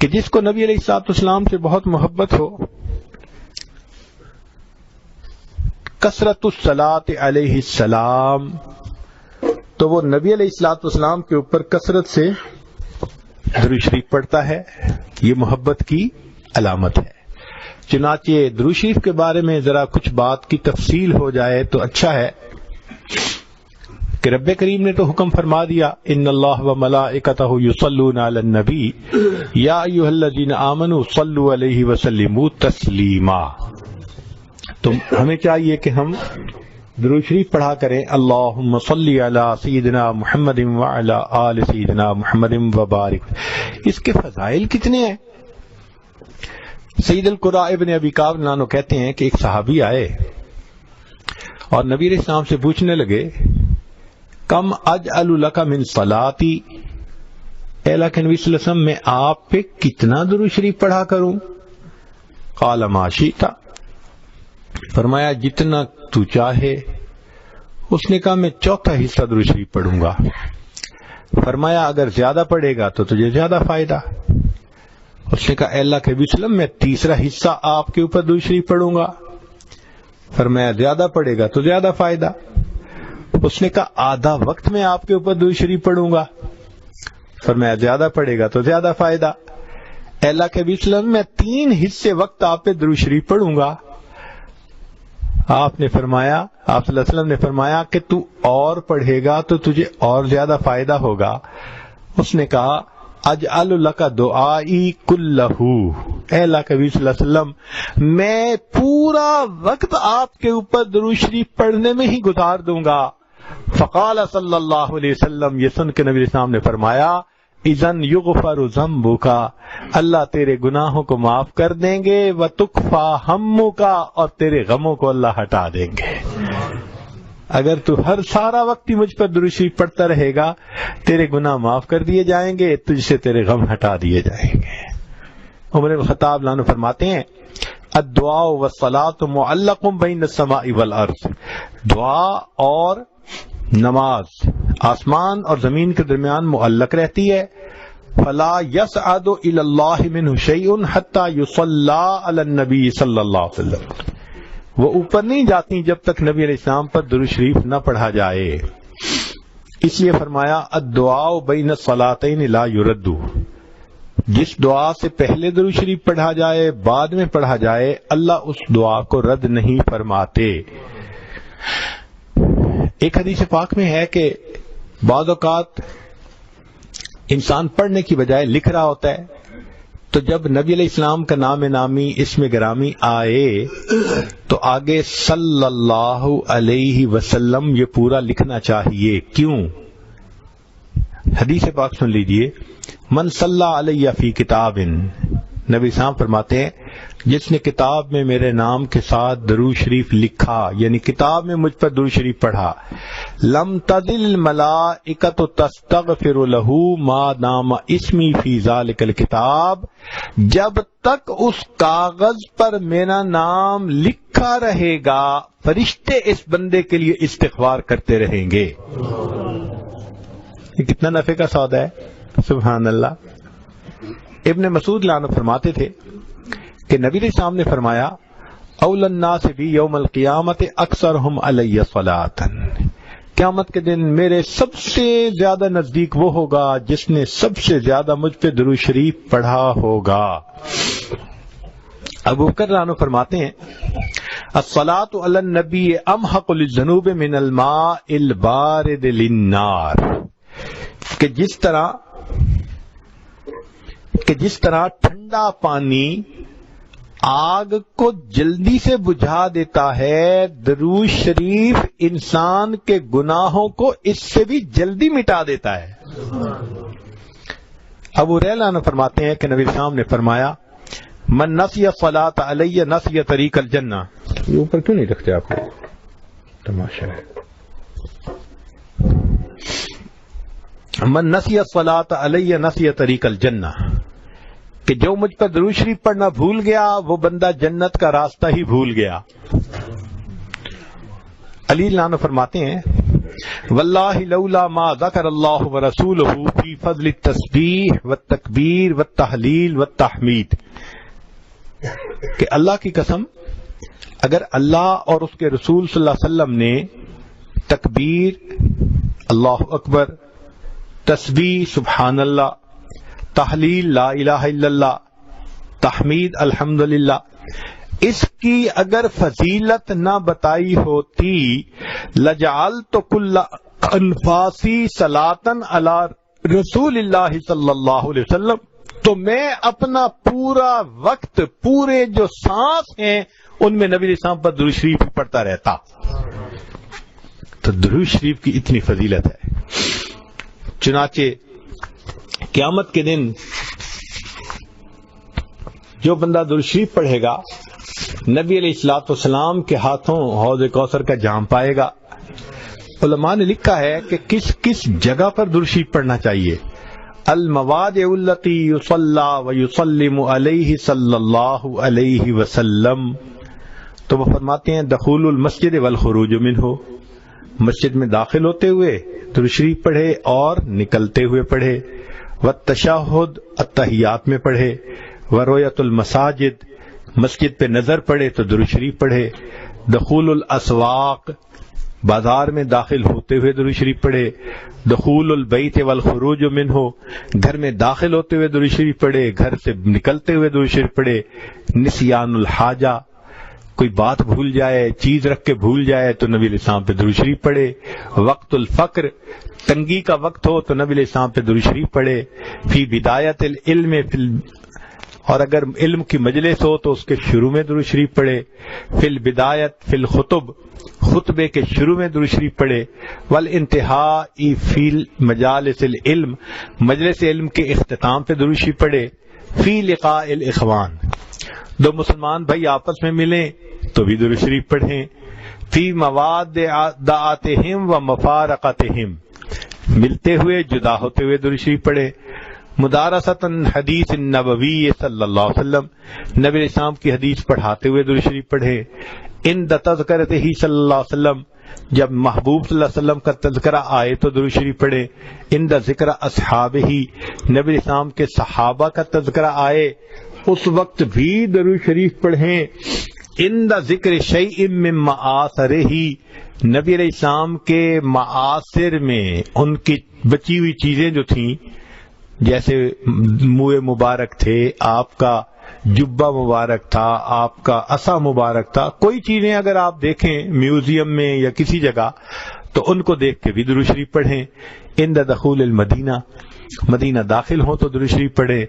کہ جس کو نبی علیہ الصلوۃ والسلام سے بہت محبت ہو، کثرت الصلاۃ علیہ السلام، تو وہ نبی علیہ الصلوۃ والسلام کے اوپر کثرت سے درود شریف پڑھتا ہے. یہ محبت کی علامت ہے. چنانچہ درود شریف کے بارے میں ذرا کچھ بات کی تفصیل ہو جائے تو اچھا ہے کہ رب کریم نے تو حکم فرما دیا، ان اللہ و ملائکتہ یصلون علی النبی یا ایھا الذین آمنوا صلوا علیہ وسلموا تسلیما. تو ہمیں چاہیے کہ ہم درود شریف پڑھا کریں، اللہم صلی علی سیدنا محمد وعلی آل سیدنا محمد وبارک. اس کے فضائل کتنے ہیں. سید القراء ابن ابی کعب رضی اللہ عنہ کہتے ہیں کہ ایک صحابی آئے اور نبی علیہ السلام سے پوچھنے لگے، کم اجعل لک من صلاتی، اے اللہ کے نبی صلی اللہ علیہ وسلم میں آپ پہ کتنا درود شریف پڑھا کروں؟ قال ما شئت، فرمایا جتنا تو چاہے. اس نے کہا میں چوتھا حصہ درود شریف پڑھوں گا. فرمایا اگر زیادہ پڑھے گا تو تجھے زیادہ فائدہ. اس نے کہا اے اللہ کے نبی صلی اللہ علیہ وسلم میں تیسرا حصہ آپ کے اوپر درود شریف پڑھوں گا. فرمایا زیادہ پڑھے گا تو زیادہ فائدہ. اس نے کہا آدھا وقت میں آپ کے اوپر درود شریف پڑھوں گا. فرمایا زیادہ پڑھے گا تو زیادہ فائدہ. اے اللہ کے نبی صلی اللہ علیہ وسلم میں 3 حصے وقت آپ پہ درود شریف پڑھوں گا. آپ صلی اللہ علیہ وسلم نے فرمایا کہ تو اور پڑھے گا تو تجھے اور زیادہ فائدہ ہوگا. اس نے کہا اجعل لک دعائی کلہ، اے اللہ کے نبی صلی اللہ علیہ وسلم میں پورا وقت آپ کے اوپر درود شریف پڑھنے میں ہی گزار دوں گا. فقال صلی اللہ علیہ وسلم، یہ سن کے نبی علیہ السلام نے فرمایا اذن یغفر ذنبک، اللہ تیرے گناہوں کو معاف کر دیں گے، وتکفی ہمک، اور تیرے غموں کو اللہ ہٹا دیں گے. اگر تو ہر سارا وقت ہی مجھ پر درود شریف پڑھتا رہے گا، تیرے گناہ معاف کر دیے جائیں گے، تجھ سے تیرے غم ہٹا دیے جائیں گے. عمر بن خطاب عنہ فرماتے ہیں الدعاء والصلاۃ معلق بین السماء والارض، دعا اور نماز آسمان اور زمین کے درمیان معلق رہتی ہے. فلا يصعد الى اللہ منہ شیء حتی یصلی علی النبی صلی اللہ علیہ وسلم، وہ اوپر نہیں جاتی جب تک نبی علیہ السلام پر درود شریف نہ پڑھا جائے. اس لیے فرمایا الدعاء بین الصلاتین لا یرد، جس دعا سے پہلے درود شریف پڑھا جائے بعد میں پڑھا جائے اللہ اس دعا کو رد نہیں فرماتے. ایک حدیث پاک میں ہے کہ بعض اوقات انسان پڑھنے کی بجائے لکھ رہا ہوتا ہے، تو جب نبی علیہ السلام کا نام نامی اسم گرامی آئے تو آگے صلی اللہ علیہ وسلم یہ پورا لکھنا چاہیے. کیوں؟ حدیث پاک سن لیجئے، من صلی علیہ فی کتاب، نبی صاحب فرماتے ہیں جس نے کتاب میں میرے نام کے ساتھ درود شریف لکھا، یعنی کتاب میں مجھ پر درود شریف پڑھا، لم تزل الملائکۃ تستغفر له ما دام اسمی فی ذلک الکتاب، جب تک اس کاغذ پر میرا نام لکھا رہے گا فرشتے اس بندے کے لیے استغفار کرتے رہیں گے. یہ کتنا نفع کا سودا ہے، سبحان اللہ. ابن مسعود عنہ فرماتے تھے کہ نبی علیہ السلام نے فرمایا اول الناس بی یوم القیامت اکثرہم علی صلاۃ، قیامت کے دن میرے سب سے زیادہ نزدیک وہ ہوگا جس نے سب سے زیادہ مجھ پہ درود شریف پڑھا ہوگا. ابو بکر عنہ فرماتے ہیں الصلاۃ علی النبی امحق للذنوب من الماء البارد للنار، کہ جس طرح ٹھنڈا پانی آگ کو جلدی سے بجھا دیتا ہے، درود شریف انسان کے گناہوں کو اس سے بھی جلدی مٹا دیتا ہے. ابو ہریرہ عنہ فرماتے ہیں کہ نبی صاحب نے فرمایا من نسی الصلاۃ علی نسی طریق الجنہ، یہ اوپر کیوں نہیں رکھتے آپ کو، تماشا ہے. من نسی الصلاۃ علی نسی طریق الجنہ، کہ جو مجھ پر درود شریف پڑھنا بھول گیا وہ بندہ جنت کا راستہ ہی بھول گیا. علی عنہ فرماتے ہیں واللہ لولا ما ذکر اللہ ورسولہ فی فضل التسبیح والتکبیر والتحلیل والتحمید، کہ اللہ کی قسم اگر اللہ اور اس کے رسول صلی اللہ علیہ وسلم نے تکبیر اللہ اکبر، تسبیح سبحان اللہ، تحلیل لا الہ الا اللہ، تحمید الحمدللہ، اس کی اگر فضیلت نہ بتائی ہوتی لجعلت کل انفاسی صلاۃ علی رسول اللہ صلی اللہ علیہ وسلم، تو میں اپنا پورا وقت، پورے جو سانس ہیں ان میں نبی علیہ السلام پر درود شریف پڑھتا رہتا۔ تو درود شریف کی اتنی فضیلت ہے، چنانچہ قیامت کے دن جو بندہ درود شریف پڑھے گا نبی علیہ الصلوۃ والسلام کے ہاتھوں حوض کوثر کا جام پائے گا۔ علماء نے لکھا ہے کہ کس کس جگہ پر درود شریف پڑھنا چاہیے۔ المواضع التي يصلى ويسلم علیہ صلی اللہ علیہ وسلم، تو وہ فرماتے ہیں دخول المسجد والخروج منہ، مسجد میں داخل ہوتے ہوئے درود شریف پڑھے اور نکلتے ہوئے پڑھے، والتشہد التحیات میں پڑھے، ورؤیت المساجد، مسجد پہ نظر پڑے تو درود شریف پڑھے، دخول الاسواق، بازار میں داخل ہوتے ہوئے درود شریف پڑھے، دخول البیت والخروج منہ، گھر میں داخل ہوتے ہوئے درود شریف پڑھے، گھر سے نکلتے ہوئے درود شریف پڑھے، نسیان الحاجہ، کوئی بات بھول جائے، چیز رکھ کے بھول جائے تو نبی علیہ السلام پہ درود شریف پڑھے، وقت الفقر، تنگی کا وقت ہو تو نبی علیہ السلام پہ درود شریف پڑھے، فی بدایت العلم، اور اگر علم کی مجلس ہو تو اس کے شروع میں درود شریف پڑھے، فی البدایت فی الخطب، خطبے کے شروع میں درود شریف پڑھے، والانتہاء فی مجالس العلم، مجلس علم کے اختتام پہ درود شریف پڑھے، فی لقاء الاخوان، دو مسلمان بھائی آپس میں ملیں تو بھی درود شریف پڑھیں، فی موادعاتہم و مفارقتہم، ملتے ہوئے جدا ہوتے ہوئے درود شریف پڑھے، مدارسۃ حدیث النبوی صلی اللہ علیہ وسلم، نبی علیہ السلام کی حدیث پڑھاتے ہوئے درود شریف پڑھے، عند تذکرتہ صلی اللہ علیہ وسلم، جب محبوب صلی اللہ علیہ وسلم کا تذکرہ آئے تو درود شریف پڑھے، عند ذکر اصحابہ، نبی علیہ السلام کے صحابہ کا تذکرہ آئے اس وقت بھی درود شریف پڑھیں، عند ذکر شیء من معاصرہ، نبی علیہ السلام کے معاصر میں ان کی بچی ہوئی چیزیں جو تھیں، جیسے منہ مبارک تھے، آپ کا جبہ مبارک تھا، آپ کا عصا مبارک تھا، کوئی چیزیں اگر آپ دیکھیں میوزیم میں یا کسی جگہ تو ان کو دیکھ کے بھی درود شریف پڑھیں، عند دخول المدینہ، مدینہ داخل ہو تو درود شریف پڑھیں،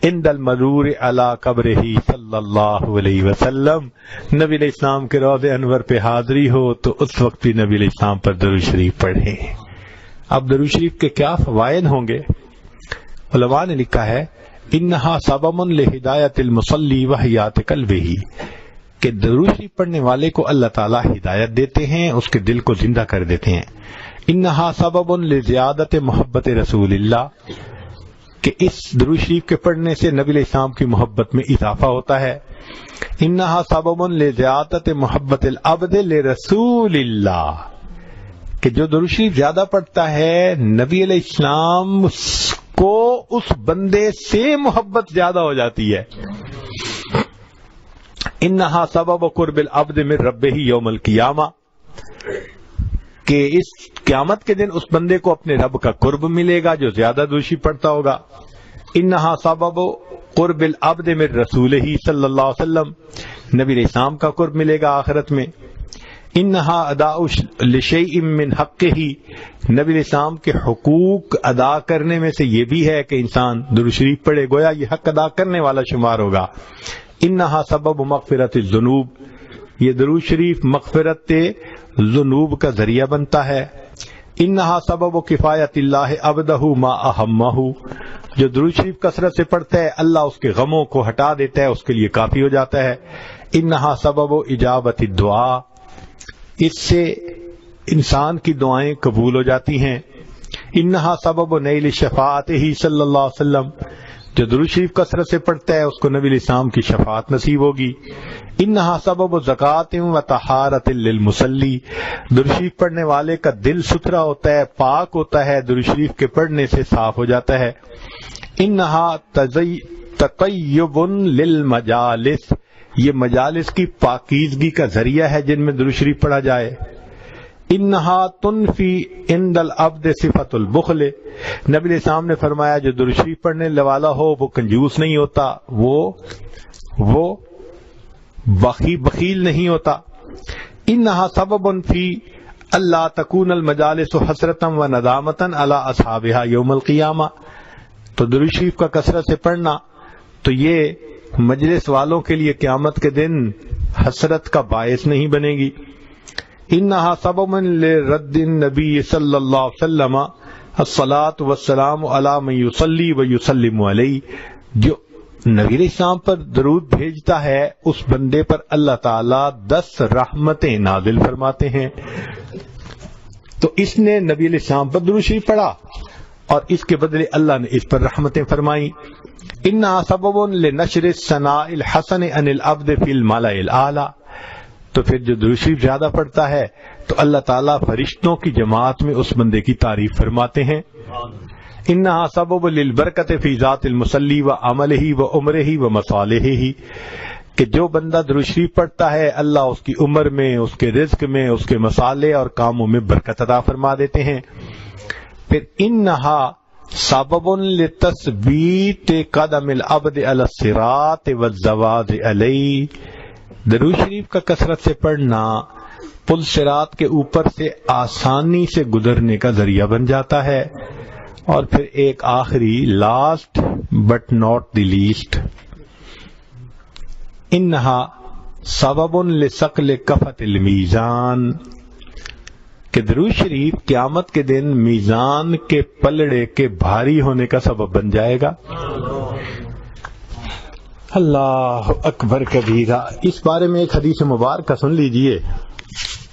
عند المرور علی قبرہ صلی اللہ علیہ وسلم، نبی علیہ السلام کے روض انور پہ حاضری ہو تو اس وقت بھی نبی علیہ السلام پر درود شریف پڑھیں۔ اب درود شریف کے کیا فوائد ہوں گے؟ علماء نے لکھا ہے انہا سبب لہدایت المصلی وحیات قلبہ، کہ درود شریف پڑھنے والے کو اللہ تعالیٰ ہدایت دیتے ہیں، اس کے دل کو زندہ کر دیتے ہیں۔ انہا سبب لزیادت محبت رسول اللہ، کہ اس درود شریف کے پڑھنے سے نبی علیہ السلام کی محبت میں اضافہ ہوتا ہے۔ انہا سبب لزیادت محبت العبد لرسول اللہ، کہ جو درود شریف زیادہ پڑھتا ہے نبی علیہ السلام کو اس بندے سے محبت زیادہ ہو جاتی ہے۔ انہا سبب قرب العبد من ربہ یوم القیامہ، کہ اس قیامت کے دن اس بندے کو اپنے رب کا قرب ملے گا جو زیادہ درود شریف پڑھتا ہوگا۔ انہا سبب قرب العبد من رسولہ صلی اللہ علیہ وسلم، نبی علیہ السلام کا قرب ملے گا آخرت میں۔ انہا ادا لشیء من حقہ، نبی علیہ السلام کے حقوق ادا کرنے میں سے یہ بھی ہے کہ انسان درود شریف پڑھے، گویا یہ حق ادا کرنے والا شمار ہوگا۔ انہا سبب مغفرت الذنوب، یہ درود شریف مغفرت ذنوب کا ذریعہ بنتا ہے۔ انہا سبب کفایت اللہ عبدہ ما اہمہ، جو درود شریف کثرت سے پڑھتا ہے اللہ اس کے غموں کو ہٹا دیتا ہے، اس کے لیے کافی ہو جاتا ہے۔ انہا سبب اجابت الدعاء، اس سے انسان کی دعائیں قبول ہو جاتی ہیں۔ انہا سبب نیل شفاعتہ صلی اللہ علیہ وسلم، جو درود شریف کثرت سے پڑھتا ہے اس کو نبی علیہ السلام کی شفاعت نصیب ہوگی۔ انہا سبب زکات و طہارت للمصلی، درود شریف پڑھنے والے کا دل ستھرا ہوتا ہے، پاک ہوتا ہے، درود شریف کے پڑھنے سے صاف ہو جاتا ہے۔ انہا تطیب للمجالس، یہ مجالس کی پاکیزگی کا ذریعہ ہے جن میں درود شریف پڑھا جائے۔ انہا تنفی عند العبد صفت البخل، نبی علیہ السلام نے فرمایا جو درود شریف پڑھنے والا ہو وہ کنجوس نہیں ہوتا، وہ بخیل نہیں ہوتا۔ انہا سبب فی اللہ تکون المجالس حسرتا و ندامتا علی اصحابها یوم القیامہ، تو درود شریف کا کثرت سے پڑھنا تو یہ مجلس والوں کے لیے قیامت کے دن حسرت کا باعث نہیں بنے گی۔ انہا سبب لرد النبی صلی اللہ علیہ وسلم الصلاۃ والسلام علی من یصلی و یسلم علیہ، جو نبی علیہ السلام پر درود بھیجتا ہے اس بندے پر اللہ تعالیٰ 10 رحمتیں نازل فرماتے ہیں۔ تو اس نے نبی علیہ السلام پر درود شریف پڑھا اور اس کے بدلے اللہ نے اس پر رحمتیں فرمائیں۔ انہا سبب لنشر الثناء الحسن عن العبد فی الملأ الاعلی، تو پھر جو درود شریف زیادہ پڑھتا ہے تو اللہ تعالیٰ فرشتوں کی جماعت میں اس بندے کی تعریف فرماتے ہیں۔ انہا سبب للبرکت فی ذات المصلی و عملہ و عمرہ و مصالحہ، کہ جو بندہ درود شریف پڑھتا ہے اللہ اس کی عمر میں، اس کے رزق میں، اس کے مصالح اور کاموں میں برکت عطا فرما دیتے ہیں۔ پھر انہا سبب لتثبیت قدم العبد علی الصراط والزواج علیہ، درود شریف کا کثرت سے پڑھنا پل صراط کے اوپر سے آسانی سے گزرنے کا ذریعہ بن جاتا ہے۔ اور پھر ایک آخری last but not the least, انہا سبب لثقل کفۃ المیزان، کہ درود شریف قیامت کے دن میزان کے پلڑے کے بھاری ہونے کا سبب بن جائے گا۔ اللہ اکبر کبیرہ۔ اس بارے میں ایک حدیث مبارکہ سن لیجئے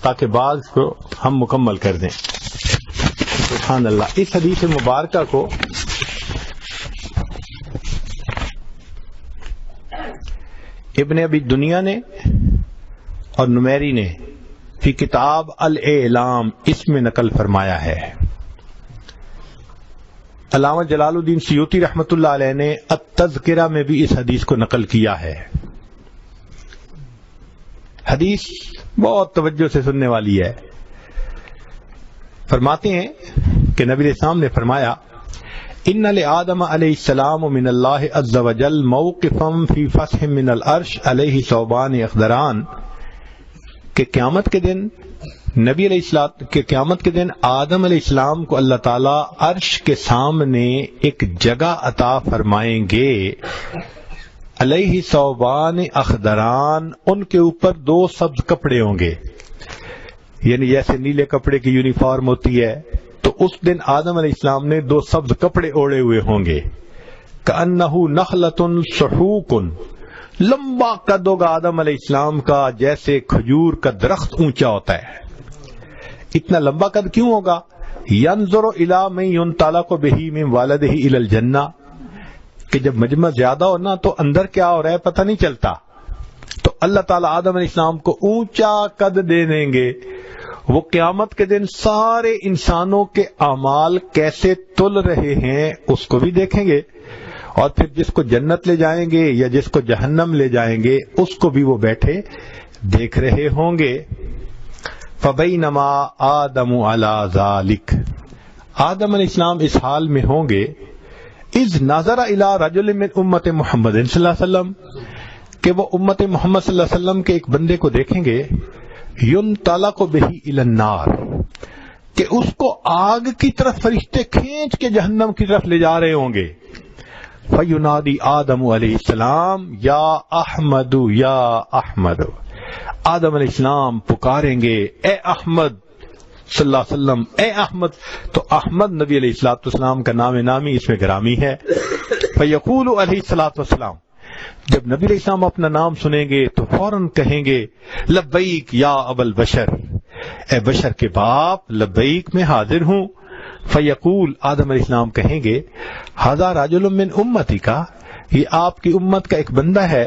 تاکہ بعض کو ہم مکمل کر دیں۔ سبحان اللہ۔ اس حدیث مبارکہ کو ابن ابی دنیا نے اور نمیری نے فی کتاب الاعلام اس میں نقل فرمایا ہے۔ علامہ جلال الدین سیوطی رحمۃ اللہ علیہ نے التذکرہ میں بھی اس حدیث کو نقل کیا ہے۔ حدیث بہت توجہ سے سننے والی ہے۔ فرماتے ہیں کہ نبی علیہ السلام نے فرمایا ان لآدم علیہ السلام من اللہ عز وجل موقفا فی فسح من العرش علیہ ثوبان اخضران، کہ قیامت کے دن نبی علیہ السلام کے قیامت کے دن آدم علیہ السلام کو اللہ تعالیٰ عرش کے سامنے ایک جگہ عطا فرمائیں گے، علیہ ثوبان اخضران، ان کے اوپر 2 سبز کپڑے ہوں گے، یعنی جیسے نیلے کپڑے کی یونیفارم ہوتی ہے تو اس دن آدم علیہ السلام نے 2 سبز کپڑے اوڑے ہوئے ہوں گے۔ کأنہ نخلۃ صحوق، لمبا قد ہوگا آدم علیہ السلام کا جیسے کھجور کا درخت اونچا ہوتا ہے۔ اتنا لمبا قد کیوں ہوگا؟ ینظر الی من ینطلق بہ من والدہ الی الجنہ، کہ جب مجمع زیادہ ہو نا تو اندر کیا ہو رہا ہے پتہ نہیں چلتا، تو اللہ تعالیٰ آدم علیہ السلام کو اونچا قد دے دیں گے۔ وہ قیامت کے دن سارے انسانوں کے اعمال کیسے تل رہے ہیں اس کو بھی دیکھیں گے، اور پھر جس کو جنت لے جائیں گے یا جس کو جہنم لے جائیں گے اس کو بھی وہ بیٹھے دیکھ رہے ہوں گے۔ فبینما آدم علی ذالک، آدم علیہ السلام اس حال میں ہوں گے، اذ نظر الی رجل من امت محمد صلی اللہ علیہ وسلم، کہ وہ امت محمد صلی اللہ علیہ وسلم کے ایک بندے کو دیکھیں گے، ینطلق بہ الی النار، کہ اس کو آگ کی طرف فرشتے کھینچ کے جہنم کی طرف لے جا رہے ہوں گے۔ فینادی آدم علیہ السلام یا احمد یا احمد، آدم علیہ السلام پکاریں گے اے احمد صلی اللہ علیہ وسلم، اے احمد، تو احمد نبی علیہ الصلوۃ والسلام کا نام نامی اس میں گرامی ہے۔ فیقول علیہ الصلوۃ والسلام، جب نبی علیہ السلام اپنا نام سنیں گے تو فوراً کہیں گے لبیک یا ابا البشر، اے بشر کے باپ، لبیک میں حاضر ہوں۔ فیقول، آدم علیہ السلام کہیں گے ھذا رجل من امتی کا، یہ آپ کی امت کا ایک بندہ ہے،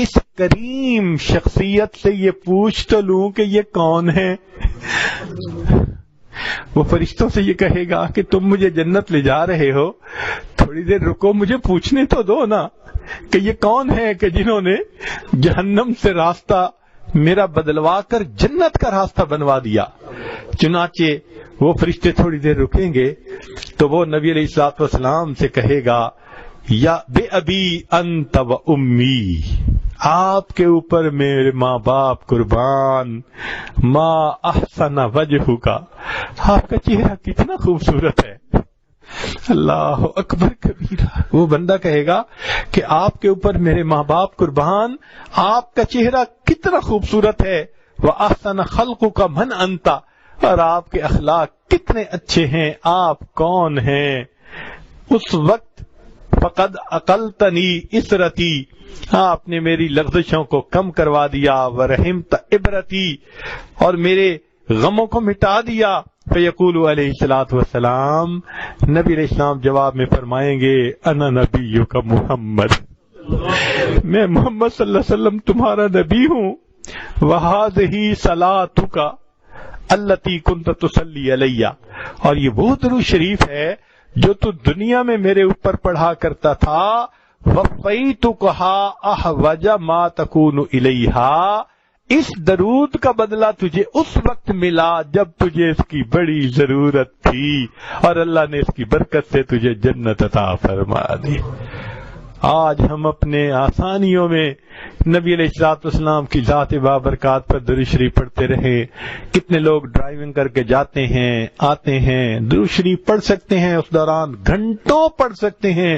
اس کریم شخصیت سے یہ پوچھ تو لوں کہ یہ کون ہے. وہ فرشتوں سے یہ کہے گا کہ تم مجھے جنت لے جا رہے ہو، تھوڑی دیر رکو، مجھے پوچھنے تو دو نا کہ یہ کون ہے کہ جنہوں نے جہنم سے راستہ میرا بدلوا کر جنت کا راستہ بنوا دیا. چنانچہ وہ فرشتے تھوڑی دیر رکیں گے تو وہ نبی علیہ الصلوۃ والسلام سے کہے گا یا بے ابی انت و امی، آپ کے اوپر میرے ماں باپ قربان، ما احسن وجہ کا، آپ کا چہرہ کتنا خوبصورت ہے. اللہ اکبر کبیرہ. وہ بندہ کہے گا کہ آپ کے اوپر میرے ماں باپ قربان، آپ کا چہرہ کتنا خوبصورت ہے. وَأَحْسَنَ خَلْقُكَ مَنْ أَنْتَ، اور آپ کے اخلاق کتنے اچھے ہیں، آپ کون ہیں. اس وقت فقد اقلتنی اسرتی، آپ نے میری لغزشوں کو کم کروا دیا، ورحمت عبرتی، اور میرے غموں کو مٹا دیا. فیقول علیہ الصلوۃ والسلام، نبی علیہ السلام جواب میں فرمائیں گے انا نبیک محمد، میں محمد صلی اللہ علیہ وسلم تمہارا نبی ہوں. وَهَذِهِ صَلَاتُكَ الَّتِي كُنْتَ تُصَلِّي عَلَيَّ، اور یہ وہ درود شریف ہے جو تو دنیا میں میرے اوپر پڑھا کرتا تھا. وَفَيْتُكَهَا أَحْوَجَ مَا تَكُونُ إِلَيْهَا، اس درود کا بدلہ تجھے اس وقت ملا جب تجھے اس کی بڑی ضرورت تھی، اور اللہ نے اس کی برکت سے تجھے جنت عطا فرما دی. آج ہم اپنے آسانیوں میں نبی علیہ الصلوۃ والسلام کی ذات بابرکات پر درود شریف پڑھتے رہے. کتنے لوگ ڈرائیونگ کر کے جاتے ہیں آتے ہیں، درود شریف پڑھ سکتے ہیں، اس دوران گھنٹوں پڑھ سکتے ہیں،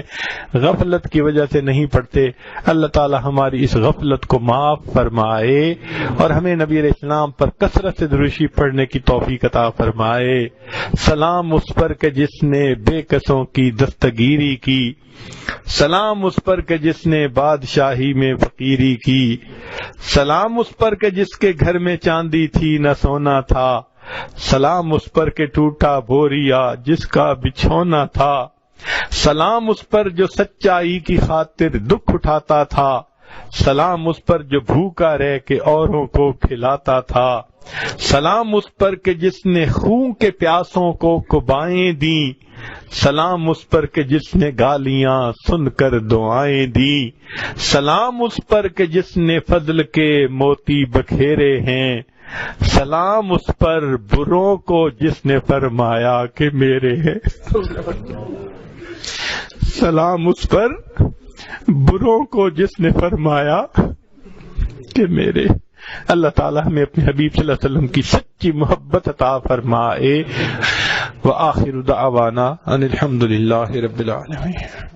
غفلت کی وجہ سے نہیں پڑھتے. اللہ تعالی ہماری اس غفلت کو معاف فرمائے اور ہمیں نبی علیہ السلام پر کثرت سے درود شریف پڑھنے کی توفیق عطا فرمائے. سلام اس پر کہ جس نے بے کسوں کی دستگیری کی، سلام اس پر کہ جس نے بادشاہی میں فقیری کی، سلام اس پر کہ جس کے گھر میں چاندی تھی نہ سونا تھا، سلام اس پر کہ ٹوٹا بوریا جس کا بچھونا تھا، سلام اس پر جو سچائی کی خاطر دکھ اٹھاتا تھا، سلام اس پر جو بھوکا رہ کے اوروں کو کھلاتا تھا، سلام اس پر کہ جس نے خون کے پیاسوں کو کبائیں دیں، سلام اس پر کہ جس نے گالیاں سن کر دعائیں دی، سلام اس پر کہ جس نے فضل کے موتی بکھیرے ہیں، سلام اس پر بروں کو جس نے فرمایا کہ میرے ہیں، سلام اس پر بروں کو جس نے فرمایا کہ میرے. اللہ تعالی ہمیں اپنے حبیب صلی اللہ علیہ وسلم کی سچی محبت عطا فرمائے. وآخر دعوانا ان الحمد للہ رب العالمین.